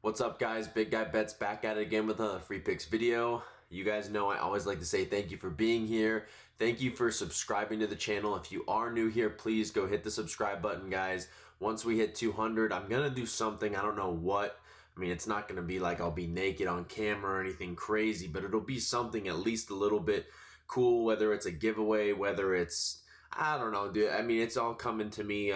What's up, guys? Big Guy Bets back at it again with another free picks video. You guys know I always like to say thank you for being here. Thank you for subscribing to the channel. If you are new here, please go hit the subscribe button, guys. Once we hit 200, I'm going to do something. I don't know what. I mean, it's not going to be like I'll be naked on camera or anything crazy, but it'll be something at least a little bit cool, whether it's a giveaway, whether it's, I don't know, dude. I mean, it's all coming to me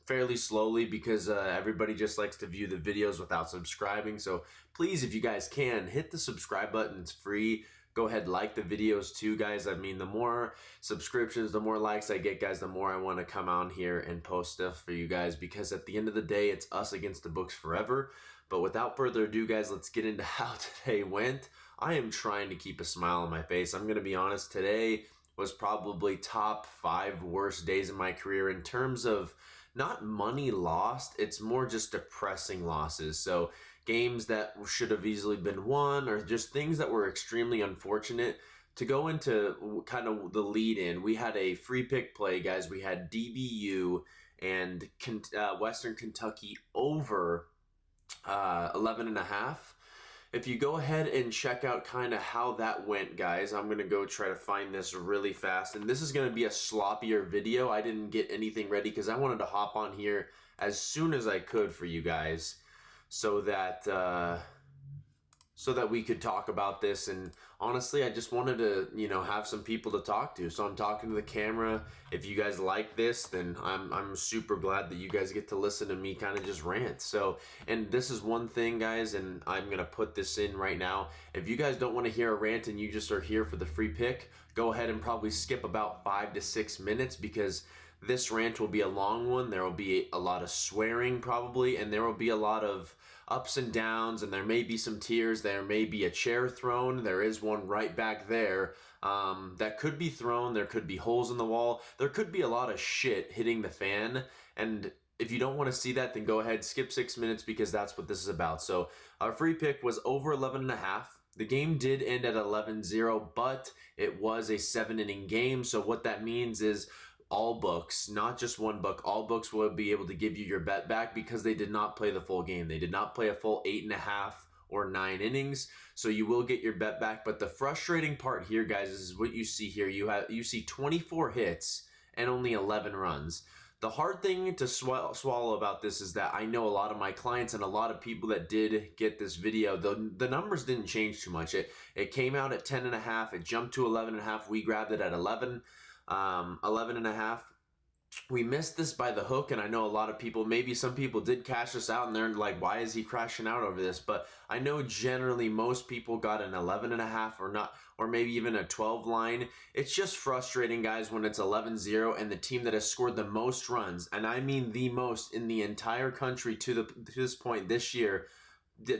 fairly slowly because everybody just likes to view the videos without subscribing. So please, if you guys can, hit the subscribe button. It's free. Go ahead, like the videos too, guys. I mean, the more subscriptions, the more likes I get, guys, the more I want to come on here and post stuff for you guys, because at the end of the day, it's us against the books forever. But without further ado, guys, let's get into how today went. I am trying to keep a smile on my face. I'm going to be honest, today was probably top 5 worst days in my career in terms of not money lost, it's more just depressing losses. So games that should have easily been won, or just things that were extremely unfortunate. To go into kind of the lead in, we had a free pick play, guys. We had DBU and Western Kentucky over 11.5. If you go ahead and check out kind of how that went, guys, I'm going to go try to find this really fast. And this is going to be a sloppier video. I didn't get anything ready because I wanted to hop on here as soon as I could for you guys so that we could talk about this. And honestly, I just wanted to, have some people to talk to. So I'm talking to the camera. If you guys like this, then I'm super glad that you guys get to listen to me kind of just rant. So, and this is one thing, guys, and I'm going to put this in right now. If you guys don't want to hear a rant and you just are here for the free pick, go ahead and probably skip about 5 to 6 minutes, because this rant will be a long one. There will be a lot of swearing probably, and there will be a lot of ups and downs, and there may be some tears. There may be a chair thrown. There is one right back there that could be thrown. There could be holes in the wall. There could be a lot of shit hitting the fan. And if you don't want to see that, then go ahead, skip 6 minutes, because that's what this is about. So our free pick was over 11.5. The game did end at 11-0, but it was a 7-inning game. So what that means is all books, not just one book, all books will be able to give you your bet back, because they did not play the full game. They did not play a full 8.5 or 9 innings. So you will get your bet back. But the frustrating part here, guys, is what you see here. You see 24 hits and only 11 runs. The hard thing to swallow about this is that I know a lot of my clients and a lot of people that did get this video, the numbers didn't change too much. It came out at 10.5. It jumped to 11.5. We grabbed it at 11.5. We missed this by the hook, and I know a lot of people, maybe some people did cash us out, and they're like, why is he crashing out over this? But I know generally most people got an 11.5 or not, or maybe even a 12 line. It's just frustrating, guys, when it's 11-0 and the team that has scored the most runs, and I mean the most in the entire country to this point this year,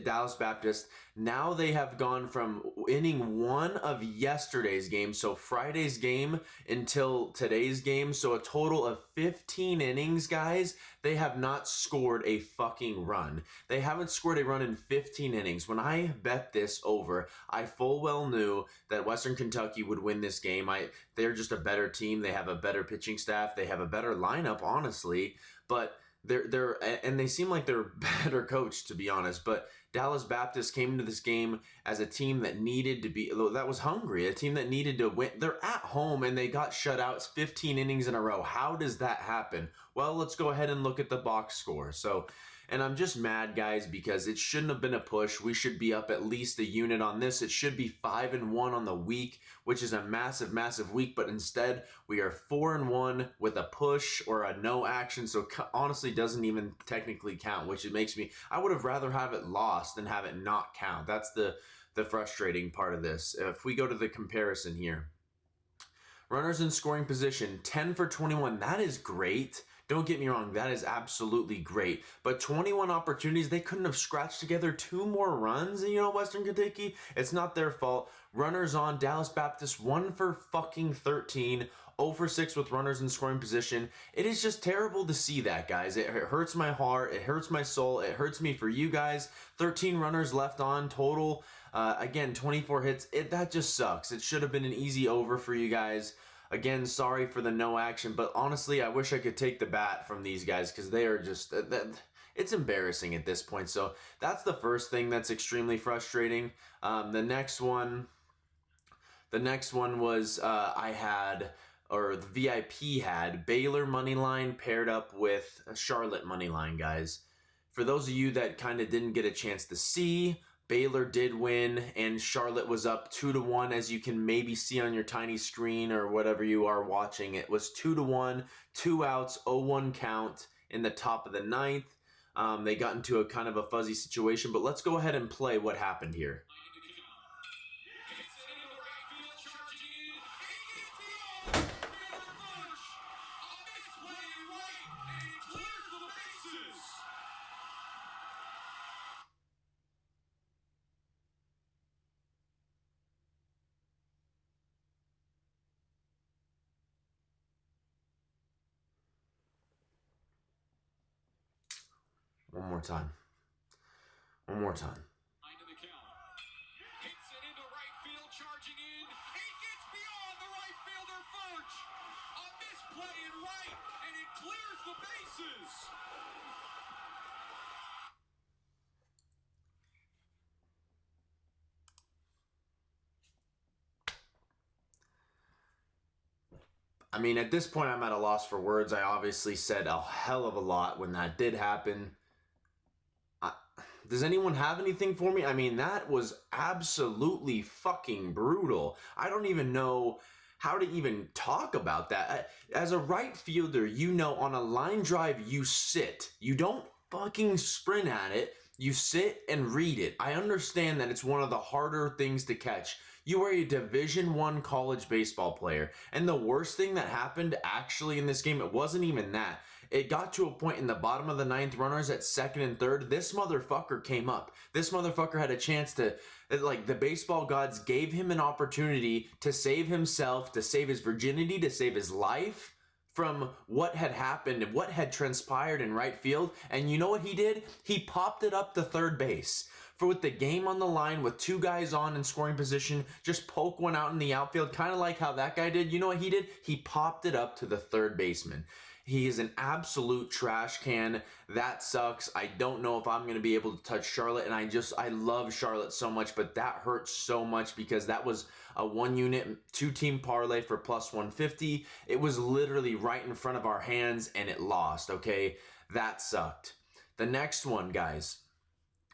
Dallas Baptist, now they have gone from inning 1 of yesterday's game, so Friday's game, until today's game, so a total of 15 innings, guys. They have not scored a fucking run. They haven't scored a run in 15 innings. When I bet this over, I full well knew that Western Kentucky would win this game. They're just a better team. They have a better pitching staff. They have a better lineup, honestly, but and they seem like they're better coached, to be honest. But Dallas Baptist came into this game as a team that needed to be, that was hungry, a team that needed to win. They're at home and they got shut out 15 innings in a row. How does that happen? Well, let's go ahead and look at the box score. So, and I'm just mad, guys, because it shouldn't have been a push. We should be up at least a unit on this. It should be 5-1 on the week, which is a massive, massive week. But instead, we are 4-1 with a push or a no action. So honestly, doesn't even technically count, which it makes me, I would have rather have it lost than have it not count. That's the frustrating part of this. If we go to the comparison here, runners in scoring position, 10 for 21. That is great. Don't get me wrong, that is absolutely great. But 21 opportunities, they couldn't have scratched together 2 more runs, Western Kentucky. It's not their fault. Runners on, Dallas Baptist, 1 for fucking 13, 0 for 6 with runners in scoring position. It is just terrible to see that, guys. It hurts my heart. It hurts my soul. It hurts me for you guys. 13 runners left on total. Again, 24 hits. That just sucks. It should have been an easy over for you guys. Again, sorry for the no action, but honestly, I wish I could take the bat from these guys, because they are just, it's embarrassing at this point. So that's the first thing that's extremely frustrating. The next one was I had, or the VIP had, Baylor money line paired up with Charlotte money line, guys. For those of you that kind of didn't get a chance to see, Baylor did win, and Charlotte was up 2-1, as you can maybe see on your tiny screen or whatever you are watching. It was 2-1, 2 outs, 0-1 count in the top of the ninth. They got into a kind of a fuzzy situation, but let's go ahead and play what happened here. One more time. One more time. Hits it into right field, charging in. He gets beyond the right fielder, Furch. A misplay in right, and it clears the bases. I mean, at this point, I'm at a loss for words. I obviously said a hell of a lot when that did happen. Does anyone have anything for me? I mean, that was absolutely fucking brutal. I don't even know how to even talk about that. As a right fielder, you know, on a line drive, you sit. You don't fucking sprint at it. You sit and read it. I understand that it's one of the harder things to catch. You are a Division I college baseball player. And the worst thing that happened actually in this game, it wasn't even that. It got to a point in the bottom of the ninth, runners at second and third. This motherfucker came up. This motherfucker had a chance to, like, the baseball gods gave him an opportunity to save himself, to save his virginity, to save his life from what had happened and what had transpired in right field. And you know what he did? He popped it up to third base. For with the game on the line, with 2 guys on in scoring position, just poke one out in the outfield, kind of like how that guy did. You know what he did? He popped it up to the third baseman. He is an absolute trash can. That sucks. I don't know if I'm going to be able to touch Charlotte, and I love Charlotte so much, but that hurts so much because that was a 1-unit, 2-team parlay for plus 150. It was literally right in front of our hands, and it lost, okay? That sucked. The next one, guys,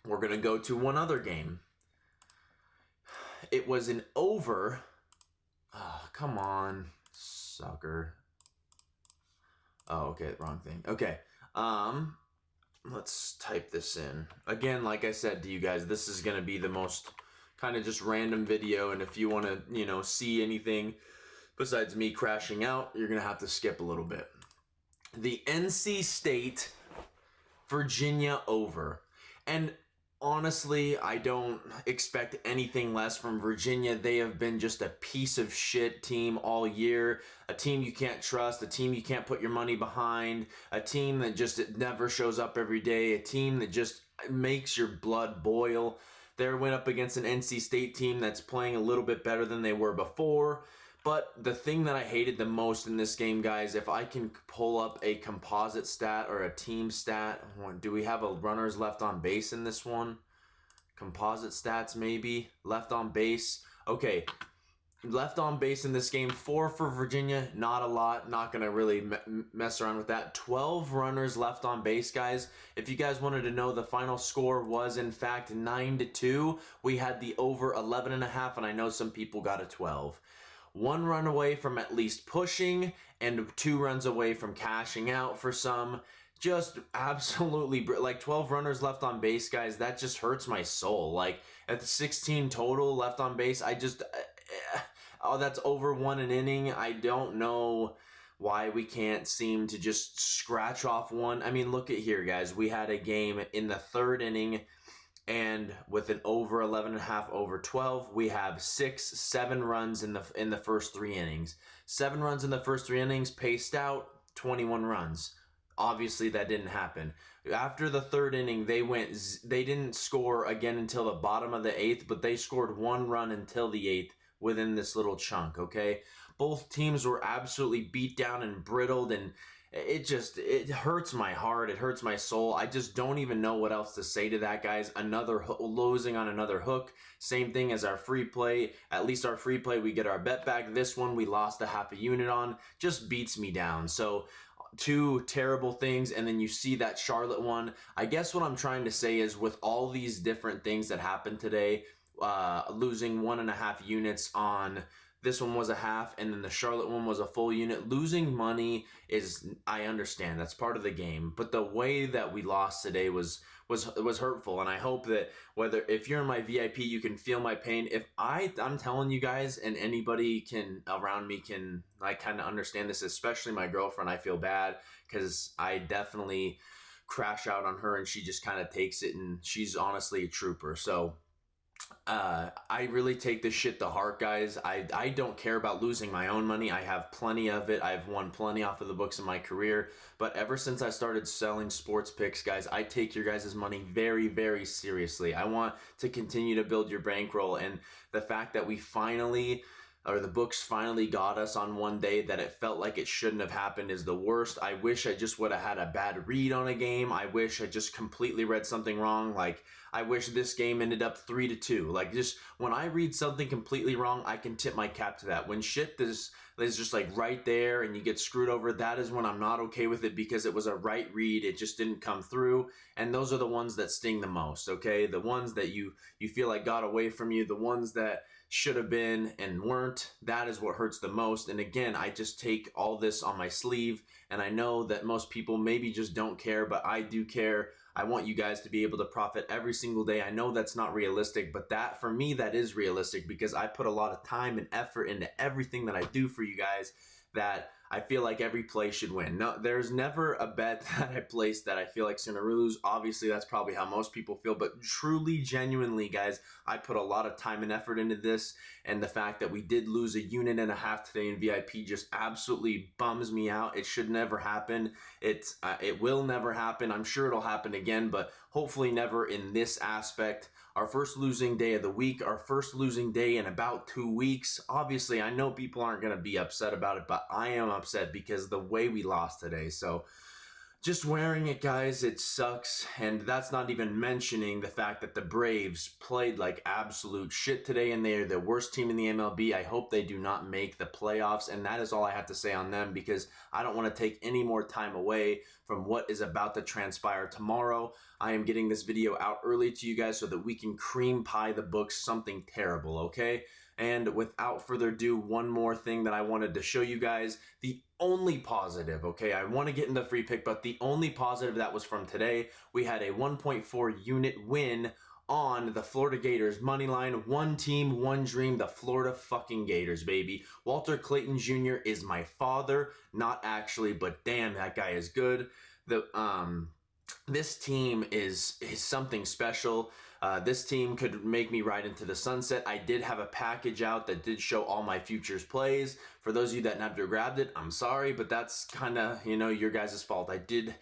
we're going to go to one other game. It was an over. Oh, come on, sucker. Oh, okay, wrong thing. Okay, let's type this in. Again, like I said to you guys, this is going to be the most kind of just random video, and if you want to, you know, see anything besides me crashing out, you're going to have to skip a little bit. The NC State Virginia over. And honestly, I don't expect anything less from Virginia. They have been just a piece of shit team all year. A team you can't trust, a team you can't put your money behind, a team that just never shows up every day, a team that just makes your blood boil. They went up against an NC State team that's playing a little bit better than they were before. But the thing that I hated the most in this game, guys, if I can pull up a composite stat or a team stat, do we have a runners left on base in this one? Composite stats, maybe. Left on base. Okay, left on base in this game, 4 for Virginia, not a lot. Not going to really mess around with that. 12 runners left on base, guys. If you guys wanted to know, the final score was, in fact, 9-2. We had the over 11.5, and I know some people got a 12. 1 run away from at least pushing, and 2 runs away from cashing out for some. Just absolutely, like 12 runners left on base, guys, that just hurts my soul. Like, at the 16 total left on base, I just, oh, that's over 1 an inning. I don't know why we can't seem to just scratch off one. I mean, look at here, guys. We had a game in the 3rd inning, and with an over 11.5, over 12, we have 7 runs in the first 3 innings. 7 runs in the first 3 innings, paced out, 21 runs. Obviously, that didn't happen. After the 3rd inning, they didn't score again until the bottom of the 8th, but they scored 1 run until the 8th within this little chunk, okay? Both teams were absolutely beat down and brittled, and it hurts my heart. It hurts my soul. I just don't even know what else to say to that, guys. Another losing on another hook. Same thing as our free play. At least our free play, we get our bet back. This one we lost a half a unit on. Just beats me down. So two terrible things, and then you see that Charlotte one. I guess what I'm trying to say is, with all these different things that happened today, losing 1.5 units on this one was a half, and then the Charlotte one was a full unit. Losing money is, I understand, that's part of the game, but the way that we lost today was hurtful. And I hope that if you're in my VIP, you can feel my pain. If I'm telling you guys, and anybody can around me can like kind of understand this, especially my girlfriend. I feel bad because I definitely crash out on her, and she just kind of takes it, and she's honestly a trooper. So I really take this shit to heart, guys. I don't care about losing my own money. I have plenty of it. I've won plenty off of the books in my career. But ever since I started selling sports picks, guys, I take your guys' money very, very seriously. I want to continue to build your bankroll. And the fact that the books finally got us on one day that it felt like it shouldn't have happened is the worst. I wish I just would have had a bad read on a game. I wish I just completely read something wrong. Like, I wish this game ended up 3-2. Like, just when I read something completely wrong, I can tip my cap to that. When shit is just like right there and you get screwed over, that is when I'm not okay with it, because it was a right read. It just didn't come through. And those are the ones that sting the most, okay? The ones that you feel like got away from you, the ones that should have been and weren't, that is what hurts the most. And again, I just take all this on my sleeve, and I know that most people maybe just don't care, but I do care. I want you guys to be able to profit every single day. I know that's not realistic, but that, for me, that is realistic, because I put a lot of time and effort into everything that I do for you guys, that I feel like every play should win. No, there's never a bet that I place that I feel like is going to lose. Obviously, that's probably how most people feel, but truly, genuinely, guys, I put a lot of time and effort into this, and the fact that we did lose 1.5 units today in VIP just absolutely bums me out. It should never happen. It will never happen. I'm sure it'll happen again, but hopefully never in this aspect. Our first losing day of the week, our first losing day in about 2 weeks. Obviously, I know people aren't going to be upset about it, but I am upset because the way we lost today. So just wearing it, guys, it sucks. And that's not even mentioning the fact that the Braves played like absolute shit today, and they are the worst team in the MLB. I hope they do not make the playoffs, and that is all I have to say on them, because I don't want to take any more time away from what is about to transpire tomorrow. I am getting this video out early to you guys so that we can cream pie the books something terrible, okay? And without further ado, one more thing that I wanted to show you guys. The only positive, okay, I want to get into free pick, but the only positive that was from today, we had a 1.4 unit win on the Florida Gators money line. One team, one dream, the Florida fucking Gators, baby. Walter Clayton Jr. is my father, not actually, but damn, that guy is good. This team is something special. This team could make me ride into the sunset. I did have a package out that did show all my futures plays. For those of you that never grabbed it, I'm sorry, but that's kind of, your guys' fault. I did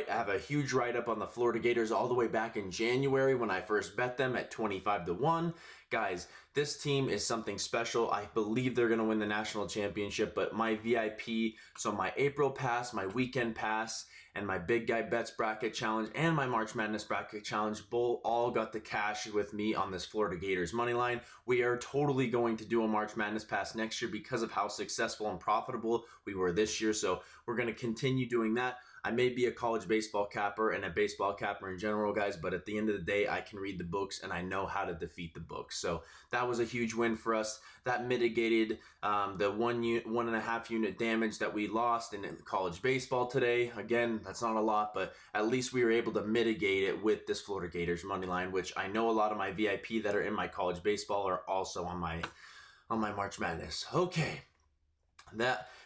have a huge write-up on the Florida Gators all the way back in January when I first bet them at 25-1. Guys, this team is something special. I believe they're going to win the national championship, but my VIP, so my April pass, my weekend pass, and my Big Guy Bets bracket challenge and my March Madness bracket challenge all got the cash with me on this Florida Gators money line. We are totally going to do a March Madness pass next year because of how successful and profitable we were this year. So we're going to continue doing that. I may be a college baseball capper and a baseball capper in general, guys, but at the end of the day, I can read the books and I know how to defeat the books. So that was a huge win for us. That mitigated the 1.5 unit damage that we lost in college baseball today. Again, that's not a lot, but at least we were able to mitigate it with this Florida Gators money line, which I know a lot of my VIP that are in my college baseball are also on my March Madness. Okay.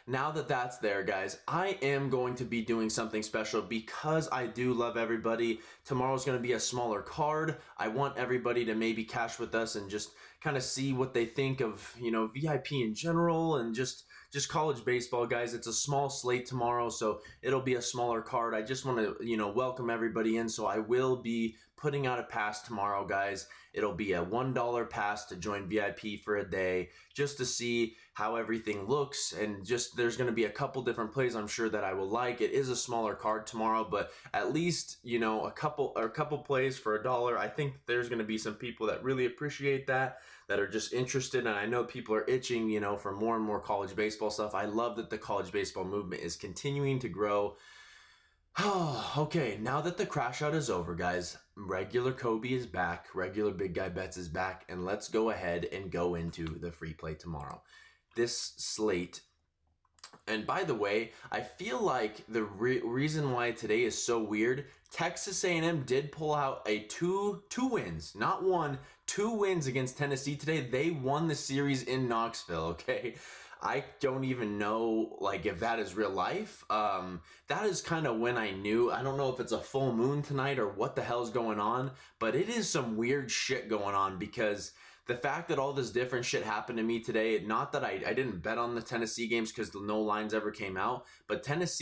Now that that's there, guys, I am going to be doing something special because I do love everybody. Tomorrow's going to be a smaller card. I want everybody to maybe cash with us and just kind of see what they think of, VIP in general and just college baseball, guys. It's a small slate tomorrow, so it'll be a smaller card. I just want to, welcome everybody in, so I will be putting out a pass tomorrow, guys. It'll be a $1 pass to join VIP for a day, just to see how everything looks, and just there's going to be a couple different plays I'm sure that I will like. It is a smaller card tomorrow, but at least, you know, a couple plays for $1. I think there's going to be some people that really appreciate that are just interested, and I know people are itching, you know, for more and more college baseball stuff. I love that the college baseball movement is continuing to grow. Okay, now that the crash out is over, guys, regular Kobe is back, regular Big Guy Bets is back, and let's go ahead and go into the free play tomorrow. This slate, and by the way, I feel like the reason why today is so weird, Texas A&M did pull out a two wins, not one, 2 wins against Tennessee today. They won the series in Knoxville, okay? I don't even know, like, if that is real life. That is kind of when I knew. I don't know if it's a full moon tonight or what the hell's going on, but it is some weird shit going on, because the fact that all this different shit happened to me today, not that I didn't bet on the Tennessee games because no lines ever came out, but Texas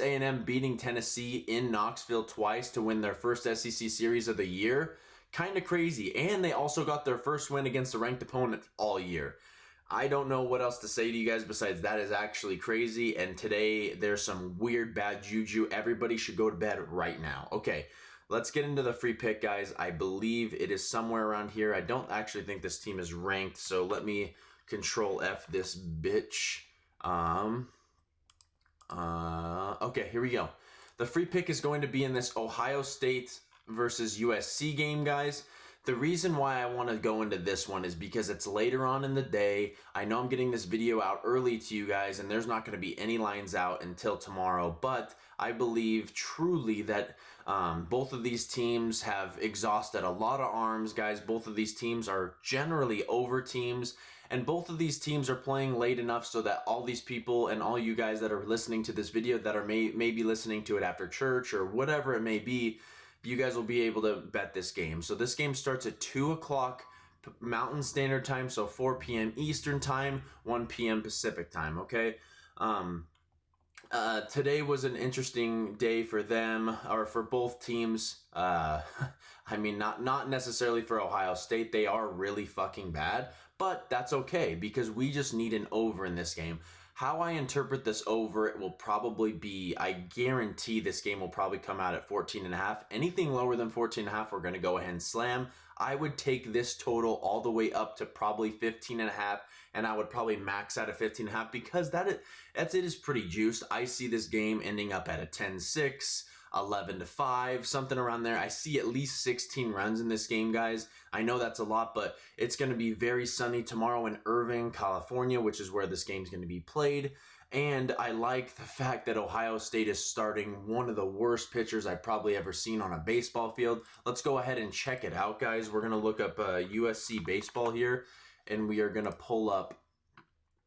A&M beating Tennessee in Knoxville twice to win their first SEC series of the year, kind of crazy. And they also got their first win against a ranked opponent all year. I don't know what else to say to you guys besides that is actually crazy. And today there's some weird bad juju. Everybody should go to bed right now. Okay, let's get into the free pick, guys. I believe it is somewhere around here. I don't actually think this team is ranked, so let me Control F this bitch. Okay, here we go. The free pick is going to be in this Ohio State versus USC game, guys. The reason why I want to go into this one is because it's later on in the day. I know I'm getting this video out early to you guys, and there's not going to be any lines out until tomorrow, but I believe truly that both of these teams have exhausted a lot of arms, guys. Both of these teams are generally over teams, and both of these teams are playing late enough so that all these people and all you guys that are listening to this video that are maybe listening to it after church or whatever it may be, you guys will be able to bet this game. So this game starts at 2 o'clock Mountain Standard Time, so 4 p.m. Eastern Time, 1 p.m. Pacific Time, okay? Today was an interesting day for them, or for both teams. I mean, not necessarily for Ohio State. They are really fucking bad, but that's okay because we just need an over in this game. How I interpret this over, it will probably be, I guarantee this game will probably come out at 14.5. Anything lower than 14.5, we're going to go ahead and slam. I would take this total all the way up to probably 15.5, and I would probably max out at 15.5 because it is pretty juiced. I see this game ending up at a 10-6, 11-5, something around there. I see at least 16 runs in this game, guys. I know that's a lot, but it's going to be very sunny tomorrow in Irvine, California, which is where this game's going to be played. And I like the fact that Ohio State is starting one of the worst pitchers I've probably ever seen on a baseball field. Let's go ahead and check it out, guys. We're going to look up USC baseball here, and we are going to pull up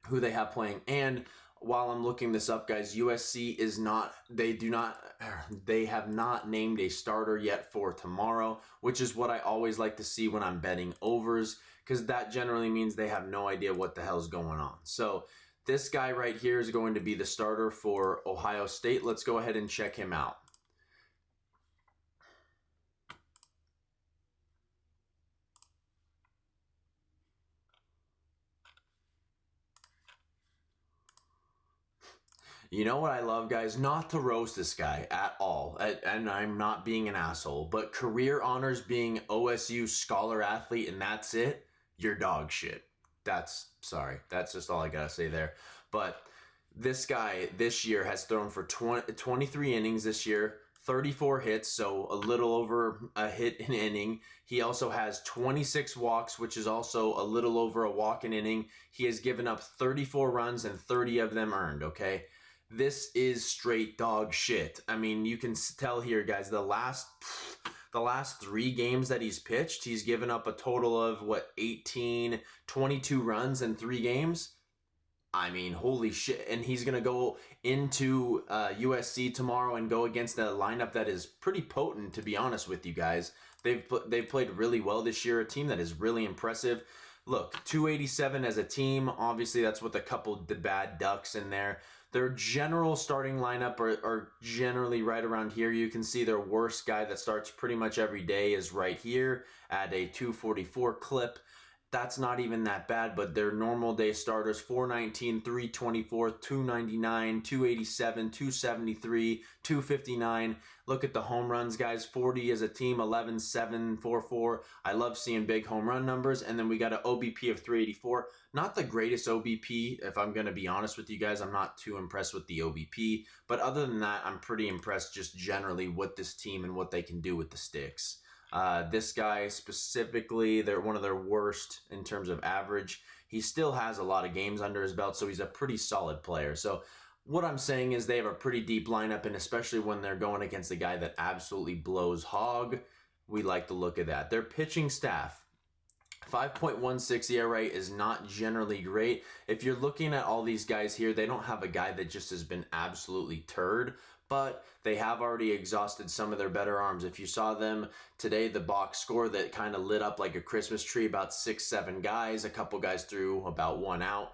who they have playing. And while I'm looking this up, guys, USC is not, they have not named a starter yet for tomorrow, which is what I always like to see when I'm betting overs, because that generally means they have no idea what the hell's going on. So this guy right here is going to be the starter for Ohio State. Let's go ahead and check him out. You know what I love, guys? Not to roast this guy at all, and I'm not being an asshole, but career honors being OSU scholar athlete, and that's it, you're dog shit. Sorry, that's just all I gotta say there. But this guy this year has thrown for 23 innings this year, 34 hits, so a little over a hit an inning. He also has 26 walks, which is also a little over a walk an inning. He has given up 34 runs and 30 of them earned, okay? This is straight dog shit. I mean, you can tell here, guys, the last 3 games that he's pitched, he's given up a total of, 22 runs in 3 games? I mean, holy shit. And he's going to go into USC tomorrow and go against a lineup that is pretty potent, to be honest with you guys. They've played really well this year, a team that is really impressive. Look, 287 as a team. Obviously, that's with a couple of bad ducks in there. Their general starting lineup are generally right around here. You can see their worst guy that starts pretty much every day is right here at a 244 clip. That's not even that bad, but their normal day starters 419, 324, 299, 287, 273, 259. Look at the home runs, guys. 40 as a team, 11, 7, 4, 4. I love seeing big home run numbers. And then we got an OBP of 384. Not the greatest OBP, if I'm going to be honest with you guys. I'm not too impressed with the OBP. But other than that, I'm pretty impressed just generally with this team and what they can do with the sticks. This guy specifically, they're one of their worst in terms of average. He still has a lot of games under his belt, so he's a pretty solid player. So what I'm saying is they have a pretty deep lineup, and especially when they're going against a guy that absolutely blows hog, we like to look at that. Their pitching staff, 5.16 ERA is not generally great. If you're looking at all these guys here, they don't have a guy that just has been absolutely turd, but they have already exhausted some of their better arms. If you saw them today, the box score that kind of lit up like a Christmas tree, about 6-7 guys, a couple guys threw about 1 out.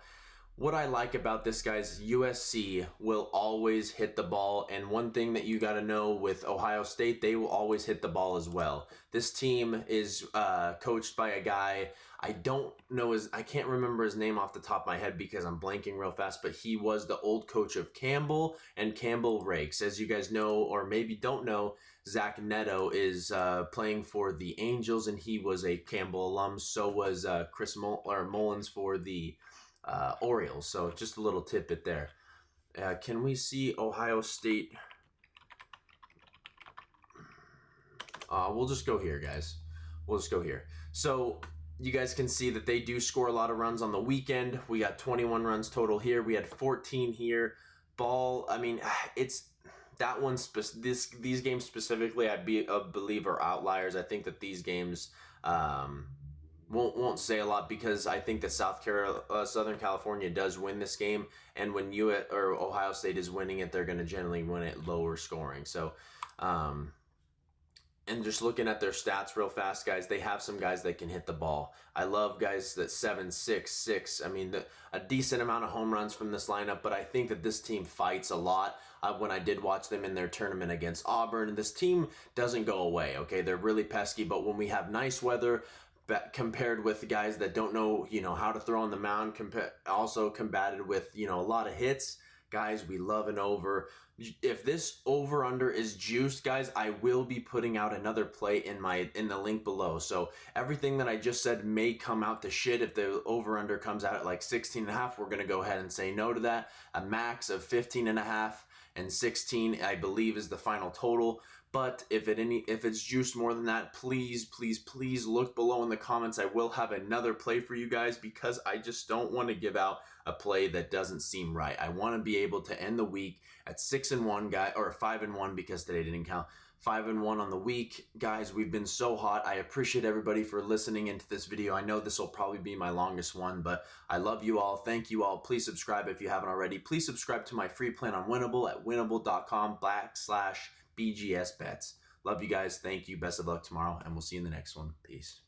What I like about this guy's USC will always hit the ball, and one thing that you got to know with Ohio State, they will always hit the ball as well. This team is coached by a guy, I can't remember his name off the top of my head because I'm blanking real fast, but he was the old coach of Campbell and Campbell Rakes. As you guys know, or maybe don't know, Zach Neto is playing for the Angels, and he was a Campbell alum. So was Chris Mullins for the Orioles. So just a little tidbit there. Can we see Ohio State? We'll just go here, guys. We'll just go here. So you guys can see that they do score a lot of runs on the weekend. We got 21 runs total here. We had 14 here. Ball, I mean, it's that one. These games specifically, I believe are outliers. I think that these games won't say a lot because I think that Southern California does win this game, and when Ohio State is winning it, they're going to generally win it lower scoring. So, and just looking at their stats real fast, guys, they have some guys that can hit the ball. I love guys that 7, 6, 6. I mean, a decent amount of home runs from this lineup, but I think that this team fights a lot. When I did watch them in their tournament against Auburn, this team doesn't go away, okay? They're really pesky, but when we have nice weather, compared with guys that don't know, how to throw on the mound, also combated with, a lot of hits, guys, we love an over. If this over under is juiced, guys, I will be putting out another play in the link below. So everything that I just said may come out to shit. If the over under comes out at like 16.5, we're going to go ahead and say no to that. A max of 15.5 and 16, I believe, is the final total. But if it's juiced more than that, please, please, please look below in the comments. I will have another play for you guys because I just don't want to give out a play that doesn't seem right. I want to be able to end the week at 6-1, or 5-1 because today didn't count. 5-1 on the week. Guys, we've been so hot. I appreciate everybody for listening into this video. I know this will probably be my longest one, but I love you all. Thank you all. Please subscribe if you haven't already. Please subscribe to my free plan on Winnable at winnable.com/BGS bets. Love you guys. Thank you. Best of luck tomorrow, and we'll see you in the next one. Peace.